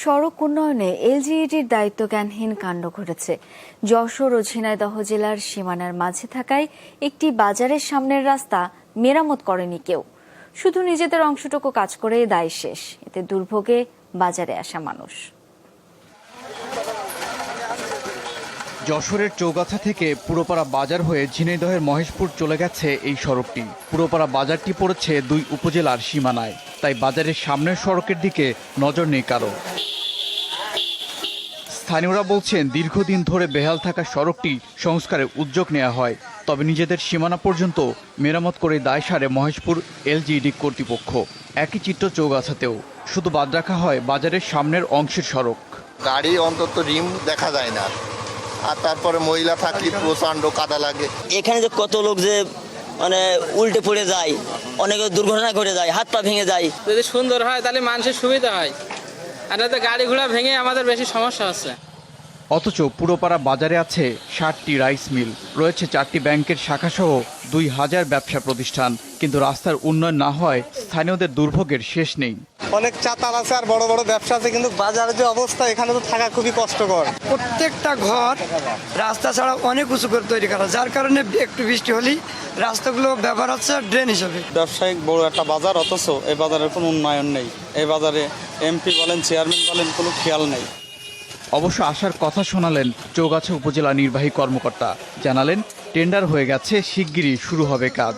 সড়ক উন্নয়নে এলজিইডির দায়িত্বজ্ঞানহীন কাণ্ড ঘটেছে। যশোর ও ঝিনাইদহ জেলার সীমানার মাঝে থাকায় একটি বাজারের সামনের রাস্তা মেরামত করেনি কেউ। শুধু নিজেদের অংশটুকু কাজ করে দায় শেষ। এতে দুর্ভোগে বাজারে আসা মানুষ। যশোরের চৌগাছা থেকে পুরোপাড়া বাজার হয়ে ঝিনাইদহের মহেশপুর চলে গেছে এই সড়কটি। পুরোপাড়া বাজারটি পড়েছে দুই উপজেলার সীমানায়, তাই বাজারের সামনের সড়কের দিকে নজর নেই কারো। স্থানীয়রা বলছেন, দীর্ঘদিন ধরে বেহাল থাকা সড়কটি সংস্কারের উদ্যোগ নেওয়া হয়, তবে নিজেদের সীমানা পর্যন্ত মেরামত করে দায় সারে মহেশপুর এলজিইডি কর্তৃপক্ষ। একই চিত্র চৌগাছাতেও, শুধু বাদ রাখা হয় বাজারের সামনের অংশের সড়ক। গাড়ি অন্তত রিম দেখা যায় না, আর তারপরে মহিলা থাকলে প্রচণ্ড কাদা লাগে। এখানে যে কত লোক যে মানে উল্টে পড়ে যায়, অনেকে দুর্ঘটনা ঘটে যায়, হাত পা ভেঙে যায়। যদি সুন্দর হয় তাহলে মানুষের সুবিধা হয়, আর তো গাড়ি ঘোড়া ভেঙে আমাদের বেশি সমস্যা হচ্ছে। অথচ পুরোপাড়া বাজারে আছে 60টি রাইস মিল, রয়েছে 4টি ব্যাংকের শাখাসহ 2000 ব্যবসা প্রতিষ্ঠান। কিন্তু রাস্তার উন্নয়ন না হয় স্থানীয়দের দুর্ভোগের শেষ নেই। অনেক চাতাল আছে আর বড় বড় ব্যবসা আছে, কিন্তু বাজারের যে অবস্থা এখানে তো থাকা খুবই কষ্টকর। প্রত্যেকটা ঘর রাস্তা ছাড়া অনেক উঁচু করে তৈরি করা, যার কারণে একটু বৃষ্টি হলেই রাস্তাগুলো ব্যবহার হচ্ছে ড্রেন হিসাবে। ব্যবসায়িক বড় একটা বাজার, অথচ এই বাজারের কোনো উন্নয়ন নেই। এই বাজারে এমপি বলেন, চেয়ারম্যান বলেন, কোনো খেয়াল নেই। অবশ্য আসার কথা শোনালেন চৌগাছা উপজেলা নির্বাহী কর্মকর্তা। জানালেন, টেন্ডার হয়ে গেছে, শিগগিরই শুরু হবে কাজ।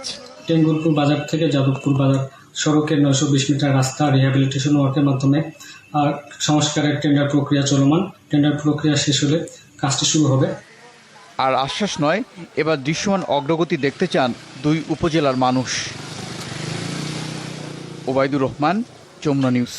টেঙ্গুরপুর বাজার থেকে যাদবপুর বাজার সড়কের 920 মিটার রাস্তা রিহ্যাবিলিটেশন ওয়ার্কের মাধ্যমে আর সংস্কারের টেন্ডার প্রক্রিয়া চলমান। টেন্ডার প্রক্রিয়া শেষ হলে কাজটি শুরু হবে। আর আশ্বাস নয়, এবার দৃশ্যমান অগ্রগতি দেখতে চান দুই উপজেলার মানুষ। ওবায়দুর রহমান, যমুনা নিউজ।